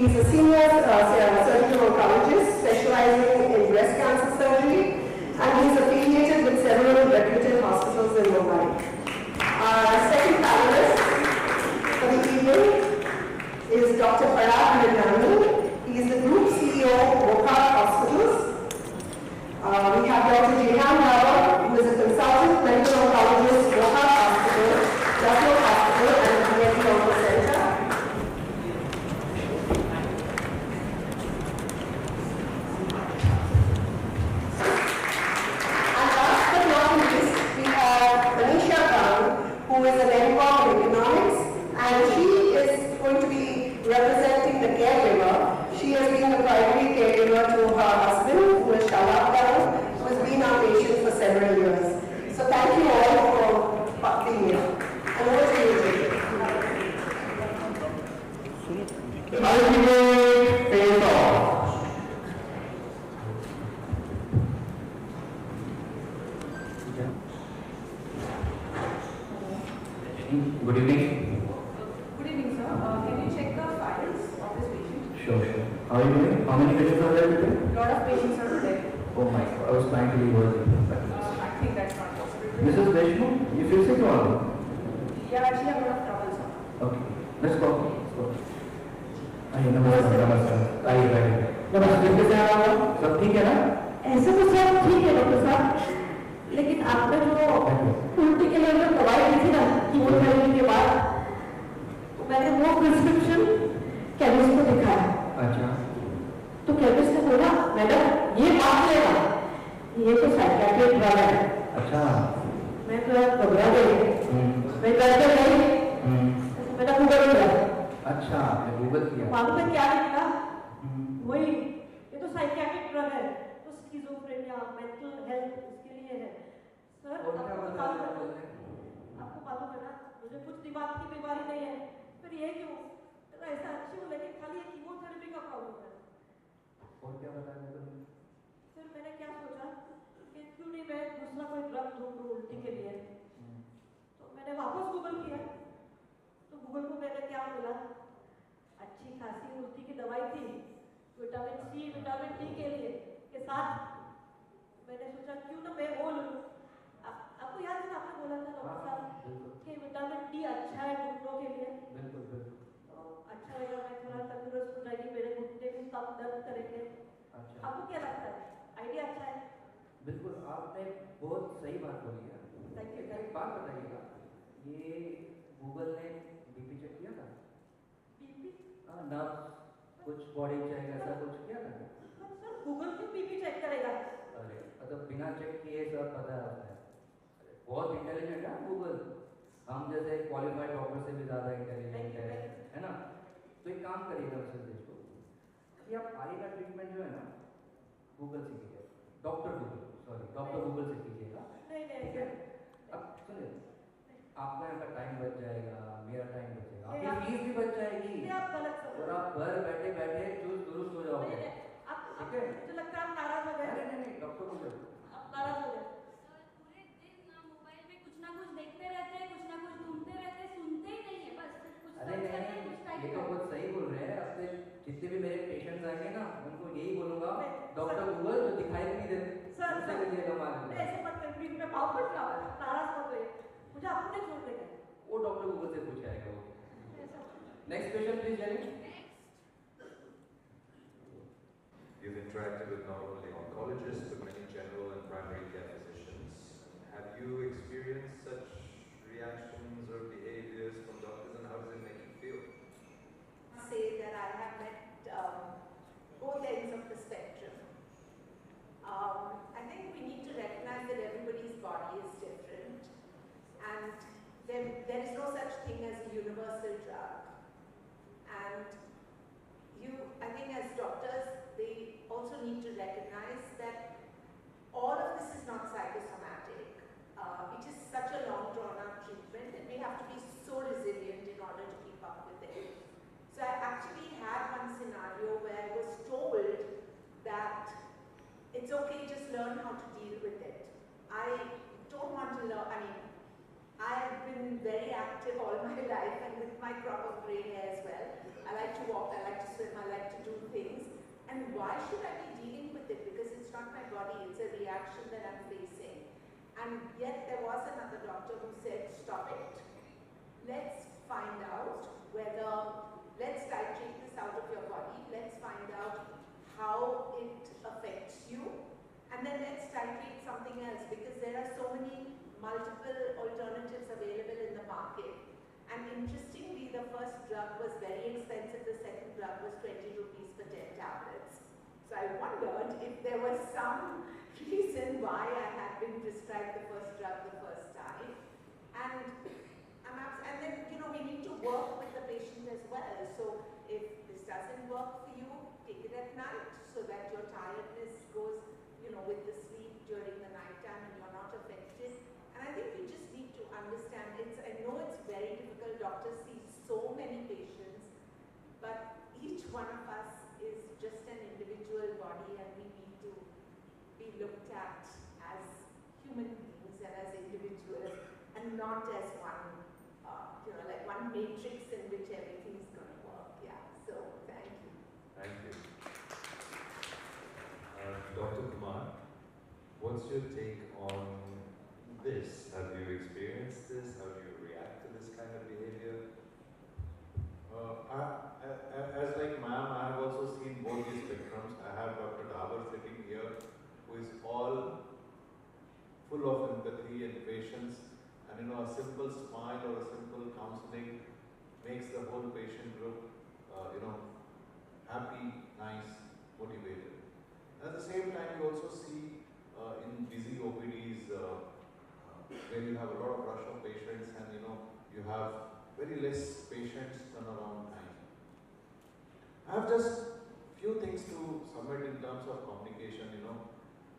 He's a senior surgical oncologist specializing in breast cancer surgery, and he's affiliated with several reputed hospitals in Mumbai. Our second panelist for the evening is Dr. Parag Nirnani. He is the Group CEO of Wockhardt Hospitals. We have Dr. Jehan Rao, who is a consultant medical oncologist, Wockhardt Hospital, Lucknow Hospital, and DND Onco Center. And last but not least, we have Manisha Khan, who is an MCom in economics, and she is going to be representing the caregiver. She has been the primary caregiver to her husband, who is Shalabh Down, who has been our patient for several years. So thank you all for being here. And over to you, Jay. Ultimate face-off. Good evening. Good evening, sir. Can you check the files of this patient? Sure. How are you doing? How many patients are there today? A lot of patients are today. Oh my God, I was trying to leave early. I think that's not possible. Mrs. Deshmukh, you feel sick or? Yeah, actually, I'm not trouble, sir. Okay, let's go. आइए नमस्कार आइए नमस्ते कैसे हैं आप सब ठीक है ना ऐसे तो सब ठीक है डॉक्टर साहब, लेकिन आपने जो उल्टी के लिए जो दवाई दी थी ना कीमोथेरेपी के बाद, तो मैंने वो प्रिस्क्रिप्शन केमिस्ट को दिखाया। अच्छा तो केमिस्ट ने बोला मैडम ये बात लेगा, ये तो साइकियाट्रिक ड्रग है। अच्छा मैं तो घबरा गई, मैं डर गई, मैंने गूगल किया। अच्छा मैं गूगल किया मालूम है क्या निकला? वही ये तो साइकियाट्रिक ड्रग है, तो स्किज़ोफ्रेनिया मेंटल हेल्थ इसके लिए है। सर आपको मालूम है ना, मुझे कुछ दिमाग की बीमारी नहीं है, फिर ये क्यों ऐसा अच्छी हूँ, लेकिन खाली कीमोथेरेपी का प्रॉब्लम है। और क्या बताया तुमने? फिर मैंने क्या सोचा कि क्यों नहीं मैं दूसरा कोई ड्रग ढूंढूं उल्टी के लिए। तो मैंने वापस गूगल किया, तो गूगल को मैंने क्या बोला, अच्छी खासी उल्टी की दवाई थी विटामिन सी विटामिन डी के लिए के साथ। मैंने सोचा क्यों ना मैं वो लूँ। आपको याद है ना आपने बोला था डॉक्टर साहब कि विटामिन डी अच्छा है घुटनों के लिए। बिल्कुल बिल्कुल। तो अच्छा रहेगा, मैं थोड़ा तंदुरुस्त हो जाएगी, मेरे घुटने भी कम दर्द करेंगे। अच्छा आपको क्या लगता है, आइडिया अच्छा है? बिल्कुल आपने बहुत सही बात बोली है। Thank you. एक बात बताइएगा, ये गूगल ने बीपी चेक किया था? बीपी? हाँ नर्व्स कुछ बॉडी चेक ऐसा कुछ किया था? सर गूगल क्यों बीपी चेक करेगा? अरे मतलब बिना चेक किए सब पता है आपने। बहुत इंटेलिजेंट है गूगल, हम जैसे क्वालिफाइड डॉक्टर से भी ज़्यादा इंटेलिजेंट है ना। तो एक काम करिएगा मिसेस देशमुख कि आप आई का ट्रीटमेंट जो है ना गूगल से कीजिए, डॉक्टर गूगल से कीजिएगा। ठीक है, अब सुनिए आपका यहाँ का टाइम बच जाएगा, मेरा टाइम बचेगा, आपकी फीस भी बच जाएगी और आप घर बैठे बैठे चुस्त दुरुस्त हो जाओगे। ठीक है, मुझे लगता है आप नाराज हो गए। नहीं डॉक्टर को आप नाराज हो गए। पूरे दिन मोबाइल में कुछ ना कुछ देखते रहते हैं, कुछ ना कुछ ढूंढते रहते हैं, सुनते ही नहीं है बस कुछ अरे नहीं ये तो बहुत सही बोल रहे हैं। अब से जितने भी मेरे पेशेंट्स आएंगे ना उनको यही बोलूंगा, डॉक्टर गूगल जो दिखाई भी नहीं देते सर करिए कमाल। ऐसे मत करिए, मैं भाव पर नाराज मत होइए, मुझे अपने छोड़ देंगे। वो डॉक्टर गूगल से पूछ आएगा वो। नेक्स्ट पेशेंट प्लीज जाइए। You've interacted with not only oncologists but many general and primary care physicians. Have you experienced such reactions or behaviors from doctors, and how does it make you feel? Say that I have met both ends of the spectrum. I think we need to recognize that everybody's body is different, and there is no such thing as a universal drug. And I think as doctors, they also need to recognize that all of this is not psychosomatic. It is such a long drawn-out treatment, and we have to be so resilient in order to keep up with it. So I actually had one scenario where I was told that it's okay, just learn how to deal with it. I don't want to learn, I have been very active active all my life and with my crop of grey hair as well. I like to walk, I like to swim, I like to do things. And why should I be dealing with it? Because it's not my body, it's a reaction that I'm facing. And yet there was another doctor who said, stop it. Let's find out whether, let's titrate this out of your body. Let's find out how it affects you. And then let's titrate something else, because there are so many multiple alternatives available in the market. And interestingly, the first drug was very expensive, the second drug was 20 rupees for 10 tablets. So I wondered if there was some reason why I had been prescribed the first drug the first time. And then, you know, we need to work with the patient as well. So if this doesn't work for you, take it at night so that your tiredness goes, you know, with the sleep during the night time and you're not affected. And I think we just need to understand, I know it's very difficult, doctors see so many patients, but each one of us is just an individual body and we need to be looked at as human beings and as individuals and not as one, you know, like one matrix in which everything's going to work. Yeah, so thank you. Thank you. Dr. Kumar, what's your take on this? Have you experienced this? How do you react to this kind of behavior? As like ma'am, I have also seen both these spectrums. I have Dr. Dabur sitting here, who is all full of empathy and patience, and you know, a simple smile or a simple counseling makes the whole patient group, you know, happy, nice, motivated. At the same time, you also see in busy OPDs where you have a lot of rush of patients and you know you have very less patients turnaround time. I have just few things to submit in terms of communication. You know,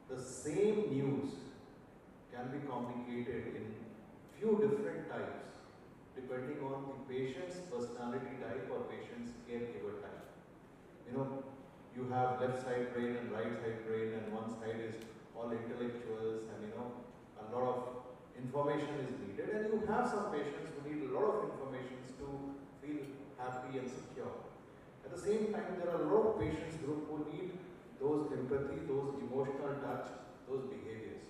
the same news can be communicated in few different types depending on the patient's personality type or patient's caregiver type. You know, you have left side brain and right side brain, and one side is all intellectuals, and you know, a lot of information is needed, and you have some patients who need a lot of information to feel happy and secure. At the same time, there are a lot of patients group who need those empathy, those emotional touch, those behaviors.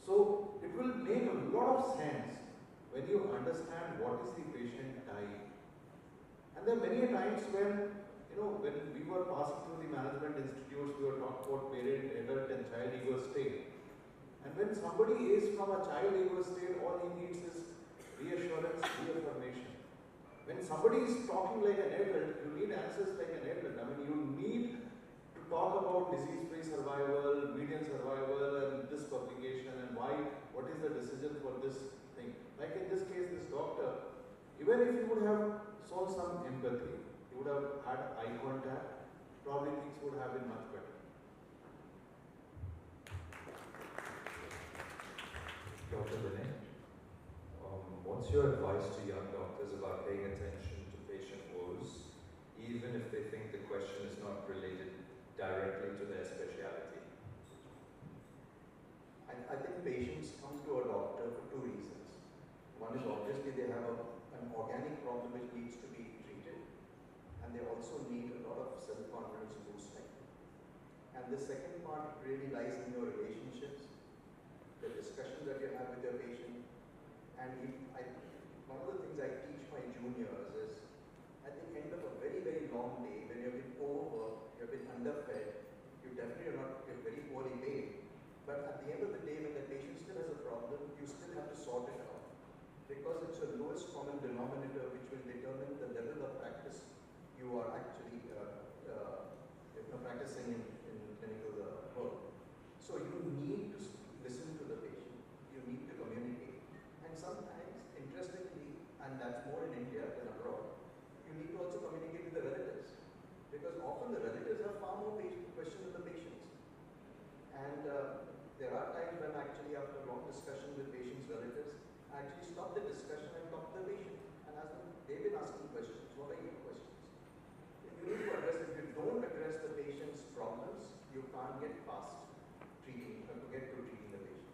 So it will make a lot of sense when you understand what is the patient type. And there are many times when, you know, when we were passing through the management institutes, we were talking about parent, adult and child ego state. And when somebody is from a child ego state, all he needs is reassurance, reaffirmation. When somebody is talking like an adult, you need answers like an adult. I mean, you need to talk about disease-free survival, median survival, and this publication, and why, what is the decision for this thing. Like in this case, this doctor, even if he would have shown some empathy, he would have had eye contact, probably things would have been much better. Dr. Vinay, what's your advice to young doctors about paying attention to patient woes, even if they think the question is not related directly to their specialty? I think patients come to a doctor for two reasons. One is obviously they have an organic problem which needs to be treated, and they also need a lot of self-confidence boosting. And the second part really lies in your relationships, the discussions that you have with your patient. And one of the things I teach my juniors is, at the end of a very, very long day, when you've been overworked, you've been underfed, you definitely are not, you're very poorly paid. But at the end of the day, when the patient still has a problem, you still have to sort it out. Because it's your lowest common denominator which will determine the level of practice you are actually practicing in clinical work. So you need to listen to the patient, you need to communicate. And sometimes, interestingly, and that's more in India than abroad, you need to also communicate with the relatives. Because often the relatives have far more questions than the patients. And there are times when actually after a long discussion with patients' relatives, I actually stop the discussion and talk to the patient and ask them, they've been asking questions, what are your questions? You need to address, if you don't address the patient's problems, you can't get past treating, to get to treating the patient.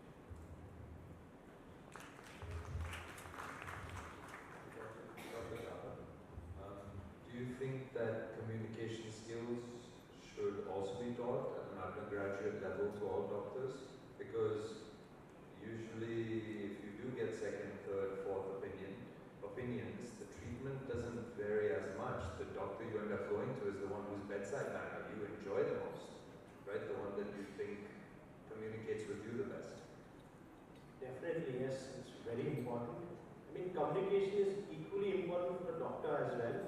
communicates with you the best? Definitely, yes, it's very important. I mean, communication is equally important for the doctor as well.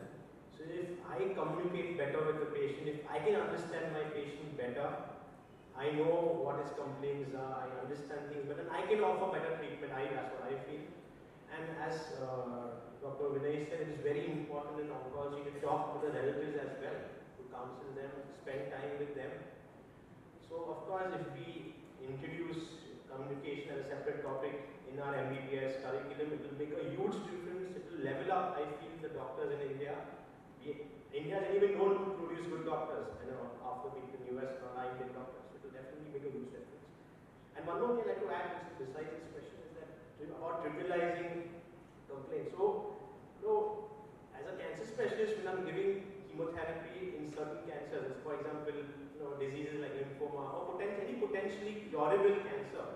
So if I communicate better with the patient, if I can understand my patient better, I know what his complaints are, I understand things better, and I can offer better treatment. That's what I feel. And as Dr. Vinay said, it is very important in oncology to talk to the relatives as well, to counsel them, spend time with them. So of course, if we introduce communication as a separate topic in our MBBS curriculum, it will make a huge difference. It will level up, I feel, the doctors in India. India is anyway known to produce good doctors, after being the US or Indian doctors. It will definitely make a huge difference. And one more thing I'd like to add, besides this question, is that about trivializing complaints. So, as a cancer specialist, when I'm giving chemotherapy in certain cancers, for example, diseases like lymphoma or any potentially curable cancer,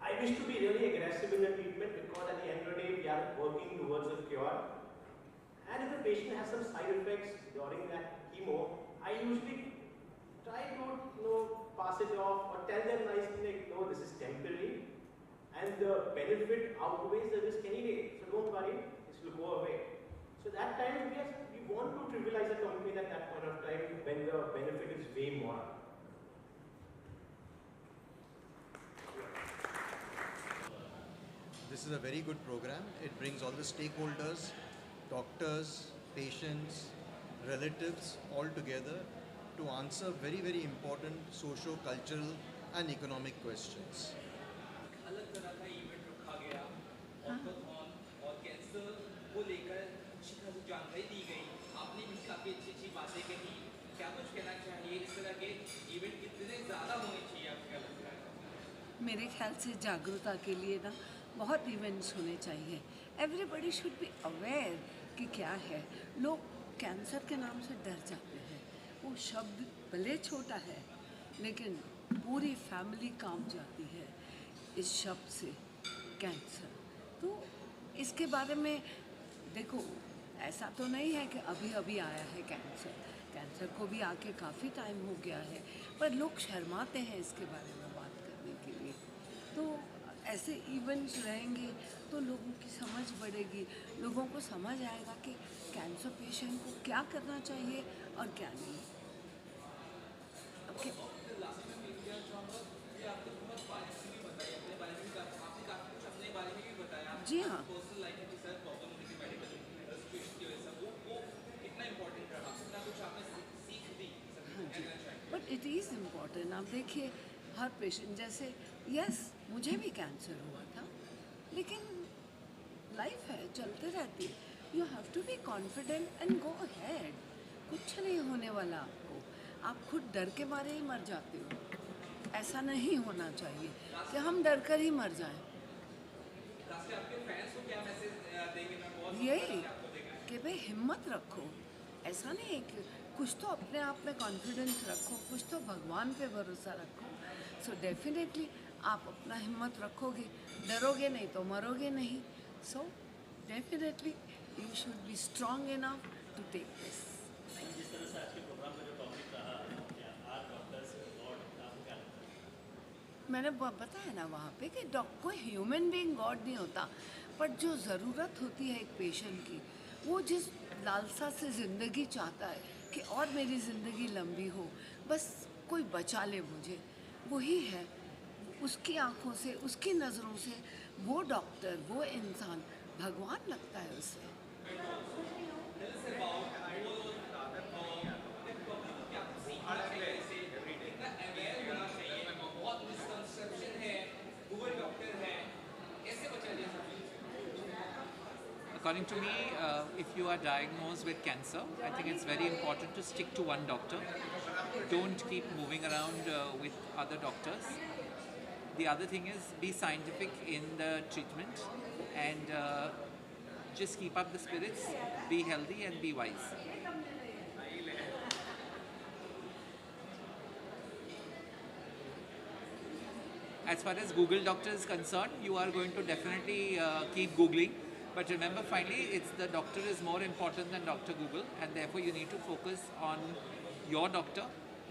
I wish to be really aggressive in the treatment, because at the end of the day, we are working towards a cure. And if the patient has some side effects during that chemo, I usually try to pass it off or tell them nicely, like, no, this is temporary, and the benefit outweighs the risk anyway. So don't worry, this will go away. So that time, yes, we want to trivialize the complaint at that point of time when the benefit is way more. This is a very good program. It brings all the stakeholders, doctors, patients, relatives all together to answer very, very important socio-cultural and economic questions. अलग तरह का event रखा गया ऑर्थोथॉन और cancer को लेकर शिक्षा को जानकारी दी गई, आपने भी काफ़ी अच्छी बातें कही, क्या कुछ कहना चाहिए? इस तरह के इवेंट कितने ज़्यादा होने चाहिए, आपको क्या लगता है? मेरे ख्याल से जागरूकता के लिए ना बहुत इवेंट्स होने चाहिए. एवरीबडी शुड बी अवेयर कि क्या है. लोग कैंसर के नाम से डर जाते हैं. वो शब्द भले छोटा है, लेकिन पूरी फैमिली काम जाती है इस शब्द से, कैंसर. तो इसके बारे में देखो, ऐसा तो नहीं है कि अभी अभी आया है कैंसर. कैंसर को भी आके काफ़ी टाइम हो गया है, पर लोग शर्माते हैं इसके बारे में बात करने के लिए. तो ऐसे इवेंट्स रहेंगे तो लोगों की समझ बढ़ेगी, लोगों को समझ आएगा कि कैंसर पेशेंट को क्या करना चाहिए और क्या नहीं. ओके. जी हाँ. But it is important. आप देखिए, हर पेशेंट, जैसे यस मुझे भी कैंसर हुआ था, लेकिन लाइफ है, चलते रहती है. You have to be confident and go ahead. कुछ नहीं होने वाला आपको. आप खुद डर के मारे ही मर जाते हो. ऐसा नहीं होना चाहिए कि हम डर कर ही मर जाएं. यही कि भाई हिम्मत रखो. ऐसा नहीं कि कुछ तो अपने आप में कॉन्फिडेंस रखो, कुछ तो भगवान पे भरोसा रखो. सो डेफिनेटली आप अपना हिम्मत रखोगे, डरोगे नहीं तो मरोगे नहीं. So definitely you should be strong enough to take this. जिस तरह से आज के प्रोग्राम में जो टॉपिक रहा, आर डॉक्टर्स गॉड, आपको क्या लगता है? मैंने बताया ना वहाँ पे कि कोई ह्यूमन बीइंग गॉड नहीं होता, पर जो ज़रूरत होती है एक पेशेंट की, वो जिस लालसा से ज़िंदगी चाहता है कि और मेरी ज़िंदगी लंबी हो, बस कोई बचा ले मुझे, वही है. उसकी आँखों से, उसकी नज़रों से वो डॉक्टर, वो इंसान भगवान लगता है उसे. According to me, if you are diagnosed with cancer, I think it's very important to stick to one doctor. Don't keep moving around with other doctors. The other thing is be scientific in the treatment and just keep up the spirits, be healthy and be wise. As far as Google Doctor is concerned, you are going to definitely keep Googling. But remember, finally, it's the doctor is more important than Dr. Google, and therefore you need to focus on your doctor,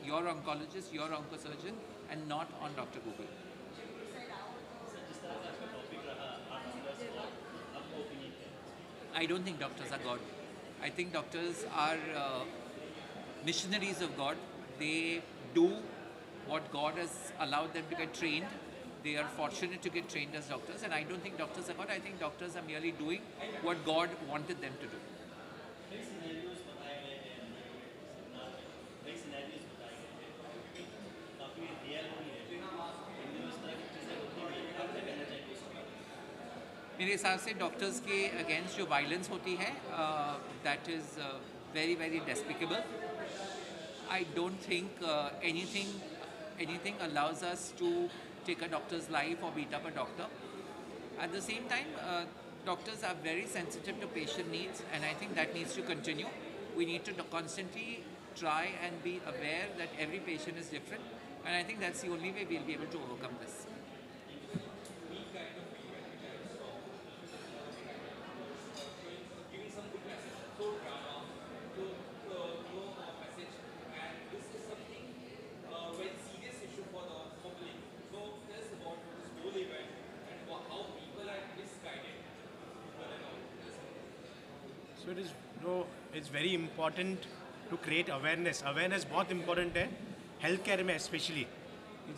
your oncologist, your oncosurgeon, and not on Dr. Google. I don't think doctors are God. I think doctors are missionaries of God. They do what God has allowed them to get trained. They are fortunate to get trained as doctors, and I don't think doctors are God. I think doctors are merely doing what God wanted them to do. मेरे हिसाब से doctors के against जो violence होती है that is very very despicable. I don't think anything allows us to take a doctor's life or beat up a doctor. At the same time, doctors are very sensitive to patient needs, and I think that needs to continue. We need to constantly try and be aware that every patient is different, and I think that's the only way we'll be able to overcome this. So it's very important to create awareness. Awareness बहुत important है health care में specially.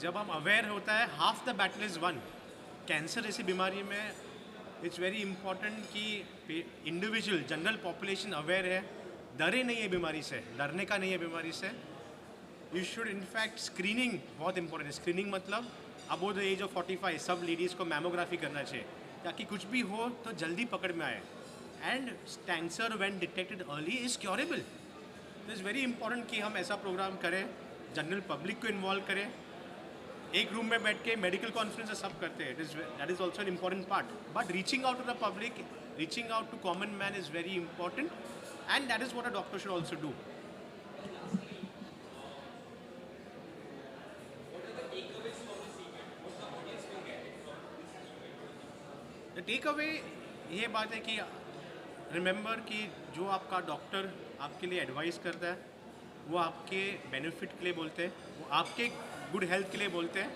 जब हम aware होता है half the battle is one. Cancer जैसी बीमारी में इट्स वेरी इंपॉर्टेंट कि इंडिविजुअल जनरल पॉपुलेशन अवेयर है, डरे नहीं है बीमारी से, डरने का नहीं है बीमारी से. यू शुड इनफैक्ट स्क्रीनिंग बहुत इंपॉर्टेंट है. स्क्रीनिंग मतलब अबो द एज ऑफ 45 सब लेडीज़ को मैमोग्राफी करना चाहिए ताकि कुछ भी हो तो जल्दी पकड़ में आए. And cancer when detected early is curable. तो इट्स वेरी इंपॉर्टेंट कि हम ऐसा प्रोग्राम करें, जनरल पब्लिक को इन्वॉल्व करें. एक रूम में बैठ के मेडिकल कॉन्फ्रेंस सब करते हैं, that is also an important part. But reaching out to the public, reaching out to common man is very important, and that is what a doctor should also do. The takeaway ये बात है कि remember कि जो आपका doctor आपके लिए advice करता है वो आपके बेनिफिट के लिए बोलते हैं, वो आपके गुड हेल्थ के लिए बोलते हैं.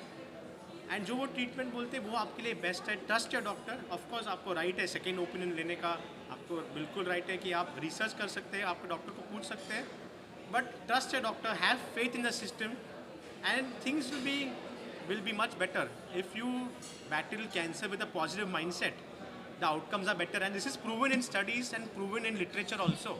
एंड जो वो ट्रीटमेंट बोलते हैं वो आपके लिए बेस्ट है. Trust your doctor. ऑफकोर्स आपको राइट है सेकेंड ओपिनियन लेने का, आपको बिल्कुल राइट है कि आप रिसर्च कर सकते हैं, आपके डॉक्टर को पूछ सकते हैं. But trust your doctor, have faith in the system, and things will be much better if you battle cancer with a positive mindset. The outcomes are better, and this is proven in studies and proven in literature also.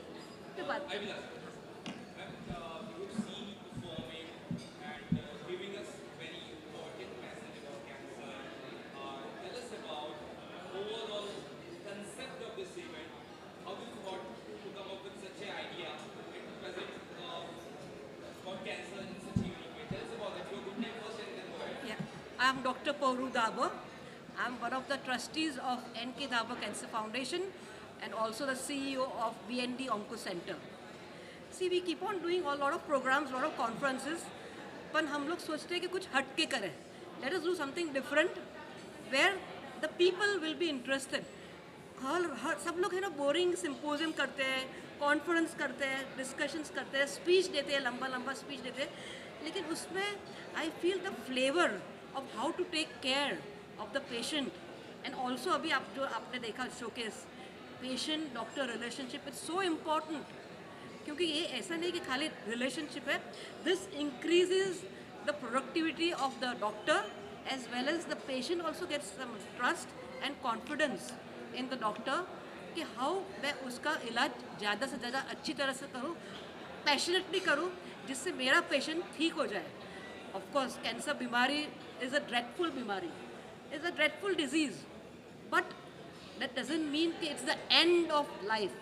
I am Dr. Pauru Dabar. I am one of the trustees of N.K. Dabar Cancer Foundation and also the CEO of BND Onco Center. See, we keep on doing a lot of programs, a lot of conferences, पर हम लोग सोचते हैं कि कुछ हट के करें. Let us do something different where the people will be interested. सब लोग है ना बोरिंग सिम्पोजियम करते हैं, कॉन्फ्रेंस करते हैं, डिस्कशंस करते हैं, स्पीच देते हैं, लंबा लंबा स्पीच देते हैं, लेकिन उसमें I feel the flavour of how to take care of the patient. And also अभी आप जो आपने देखा showcase patient doctor relationship is so important, क्योंकि ये ऐसा नहीं कि खाली relationship है. This increases the productivity of the doctor as well as the patient also gets some trust and confidence in the doctor कि how मैं उसका इलाज ज़्यादा से ज़्यादा अच्छी तरह से करूँ, passionately करूँ, जिससे मेरा patient ठीक हो जाए. Of course, cancer बीमारी is a dreadful बीमारी, is a dreadful disease, but that doesn't mean कि it's the end of life.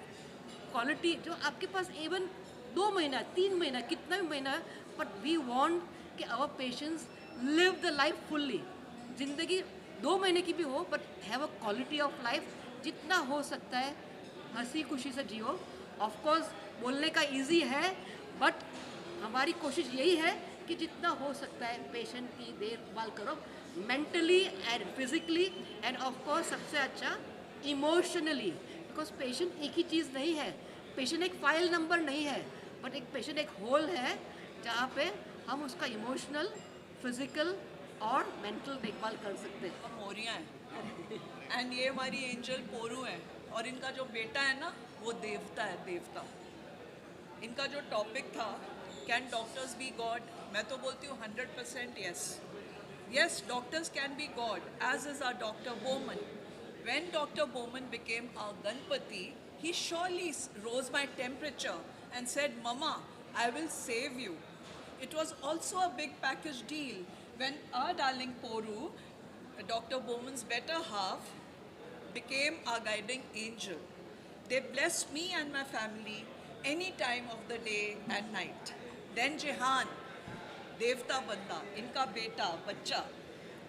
Quality जो आपके पास even 2 महीना 3 महीना कितना भी महीना, but we want कि our patients live the life fully. जिंदगी 2 महीने की भी हो, but have a quality of life जितना हो सकता है हंसी खुशी से जियो. Of course बोलने का easy है, but हमारी कोशिश यही है कि जितना हो सकता है पेशेंट की देखभाल करो, mentally and physically end of course सबसे अच्छा इमोशनली, बिकॉज पेशेंट एक ही चीज़ नहीं है, पेशेंट एक फाइल नंबर नहीं है, बट एक पेशेंट एक होल है जहाँ पे हम उसका इमोशनल फिजिकल और मेंटल देखभाल कर सकते हैं। मोरिया है एंड ये हमारी एंजल पोरू है और इनका जो बेटा है ना वो देवता है, देवता। इनका जो टॉपिक था कैन डॉक्टर्स बी गॉड, मैं तो बोलती हूँ 100% yes. Yes, doctors can be god as is our doctor Bowman. When Dr. Bowman became our Ganpati, he surely rose my temperature and said, Mama, I will save you. It was also a big package deal when our darling Poru, Dr. Bowman's better half, became our guiding angel. They blessed me and my family any time of the day and night. Then Jehan, Devta Banda, inka beta, bachcha,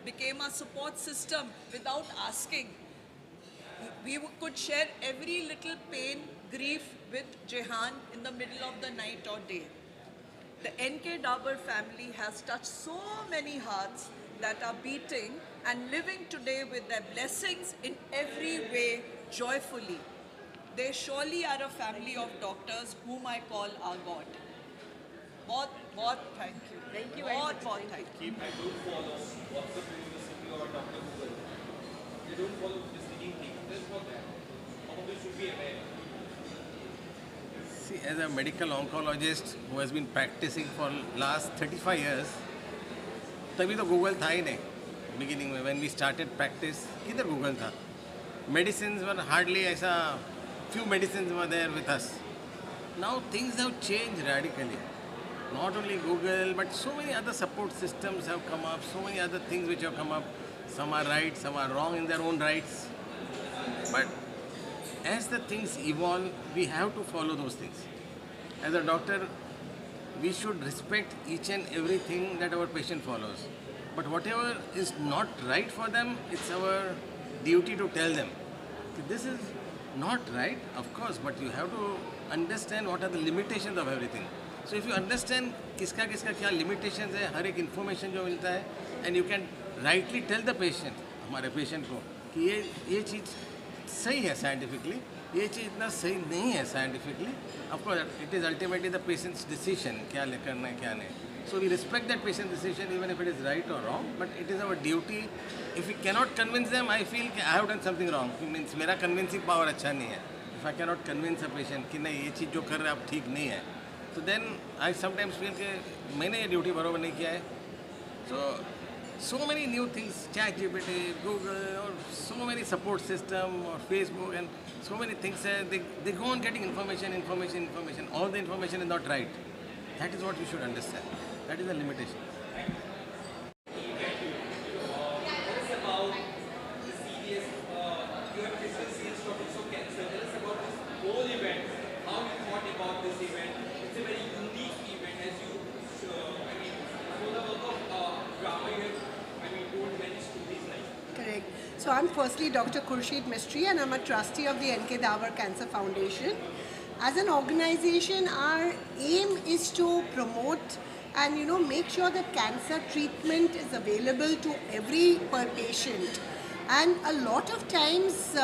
became our support system without asking. We could share every little pain, grief with Jehan in the middle of the night or day. The NK Dabur family has touched so many hearts that are beating and living today with their blessings in every way joyfully. They surely are a family of doctors whom I call our God. बहुत thank you. Thank you very much. बहुत thank you. I don't follow WhatsApp University or Dr. Google. They don't follow misleading things. That's not that. How we should be aware. See, as a medical oncologist who has been practicing for last 35 years, तभी तो Google था ही नहीं. Beginning में when we started practice, किधर Google था? Medicines were hardly ऐसा, few medicines were there with us. Now things have changed radically. Not only Google, but so many other support systems have come up, so many other things which have come up. Some are right, some are wrong in their own rights. But as the things evolve, we have to follow those things. As a doctor, we should respect each and everything that our patient follows. But whatever is not right for them, it's our duty to tell them. This is not right, of course, but you have to understand what are the limitations of everything. So if you understand किसका किसका क्या limitations है, हर एक information जो मिलता है, and you can rightly tell the patient, हमारे patient को कि ये चीज़ सही है scientifically, ये चीज़ इतना सही नहीं है scientifically. Of course, it is ultimately the patient's decision क्या करना है क्या नहीं. So we respect that patient's decision even if it is right or wrong, but it is our duty. If we cannot convince them, I feel कि I have done something wrong. It means मेरा convincing power अच्छा नहीं है. If I cannot convince a patient कि नहीं ये चीज़ जो कर रहे हैं आप ठीक नहीं है, so then I sometimes feel कि मैंने ये duty बराबर नहीं किया है. So many new things, ChatGPT, Google, or so many support system, or Facebook, and so many things. They go on getting information. All the information is not right. That is what you should understand. That is the limitation. So I'm firstly Dr. Khurshid Mistry and I'm a trustee of the NK Dabur Cancer Foundation. As an organization, our aim is to promote and make sure that cancer treatment is available to every patient. And a lot of times,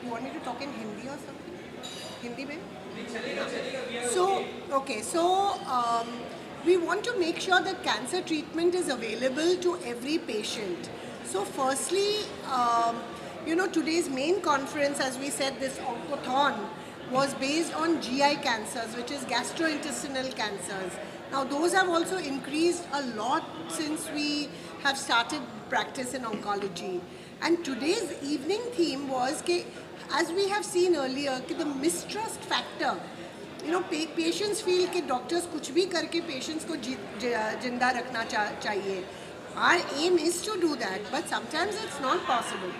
you want me to talk in Hindi or something? Hindi mein? We want to make sure that cancer treatment is available to every patient. So firstly, today's main conference, as we said, this Oncothon, was based on GI cancers, which is gastrointestinal cancers. Now those have also increased a lot since we have started practice in oncology. And today's evening theme was, as we have seen earlier, the mistrust factor. Patients feel that doctors kuch bhi karke patients ko jinda rakhna chahiye. Our aim is to do that, but sometimes it's not possible.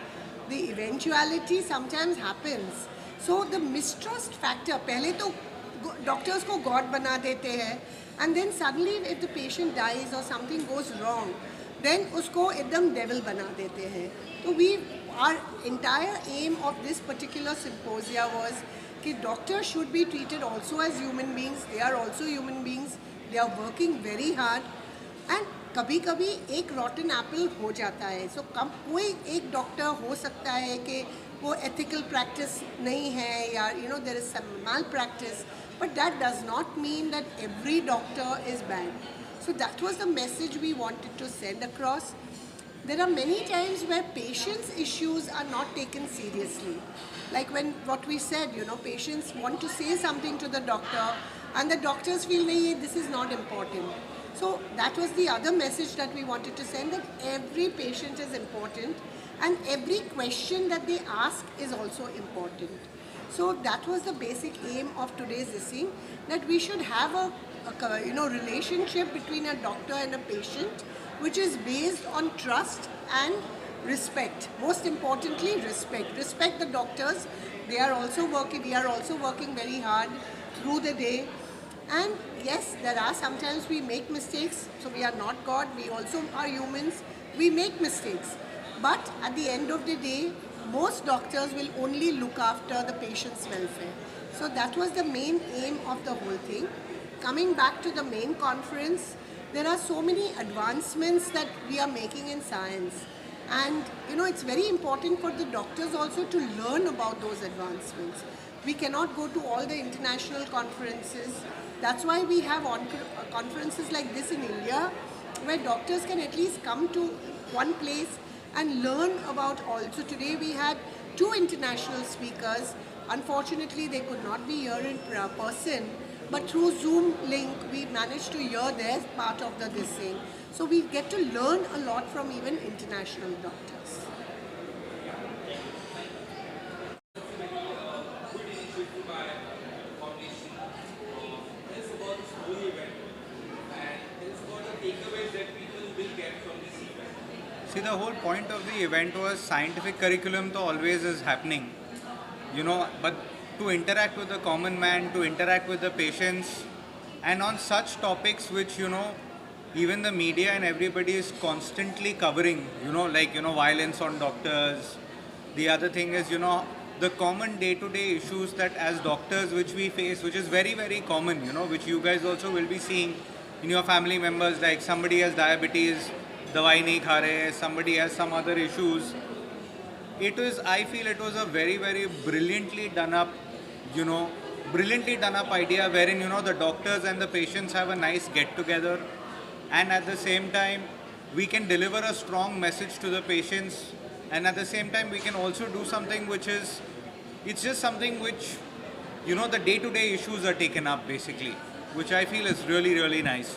The eventuality sometimes happens. So the mistrust factor, pehle to doctors ko God bana dete hai, and then suddenly if the patient dies or something goes wrong, then usko ekdam devil bana dete hai. So our entire aim of this particular symposia was that doctors should be treated also as human beings. They are also human beings. They are working very hard, and कभी-कभी एक rotten apple हो जाता है. So कोई एक doctor हो सकता है कि वो ethical practice नहीं है या there is some malpractice, but that does not mean that every doctor is bad. So that was the message we wanted to send across. There are many times where patients' issues are not taken seriously. Like when what we said, patients want to say something to the doctor and the doctors feel, "Nahi, this is not important." So that was the other message that we wanted to send, that every patient is important and every question that they ask is also important. So that was the basic aim of today's thing, that we should have a relationship between a doctor and a patient which is based on trust and respect. Most importantly, respect. Respect the doctors. We are also working very hard through the day. And yes, there are sometimes we make mistakes. So we are not God. We also are humans. We make mistakes. But at the end of the day, most doctors will only look after the patient's welfare. So that was the main aim of the whole thing. Coming back to the main conference, there are so many advancements that we are making in science. And it's very important for the doctors also to learn about those advancements. We cannot go to all the international conferences. That's why we have conferences like this in India, where doctors can at least come to one place and learn about all. So today we had 2 international speakers. Unfortunately, they could not be here in person, but through Zoom link, we managed to hear their part of this thing. So we get to learn a lot from even international doctors. See, the whole point of the event was scientific curriculum to always is happening, but to interact with the common man, to interact with the patients, and on such topics which, even the media and everybody is constantly covering, violence on doctors. The other thing is, the common day-to-day issues that as doctors which we face, which is very, very common, which you guys also will be seeing in your family members, like somebody has diabetes, dawai nahi kha rahe, somebody has some other issues. I feel it was a very, very brilliantly done up idea wherein, the doctors and the patients have a nice get-together, and at the same time, we can deliver a strong message to the patients, and at the same time, we can also do something which is, it's just something which, the day-to-day issues are taken up basically, which I feel is really, really nice.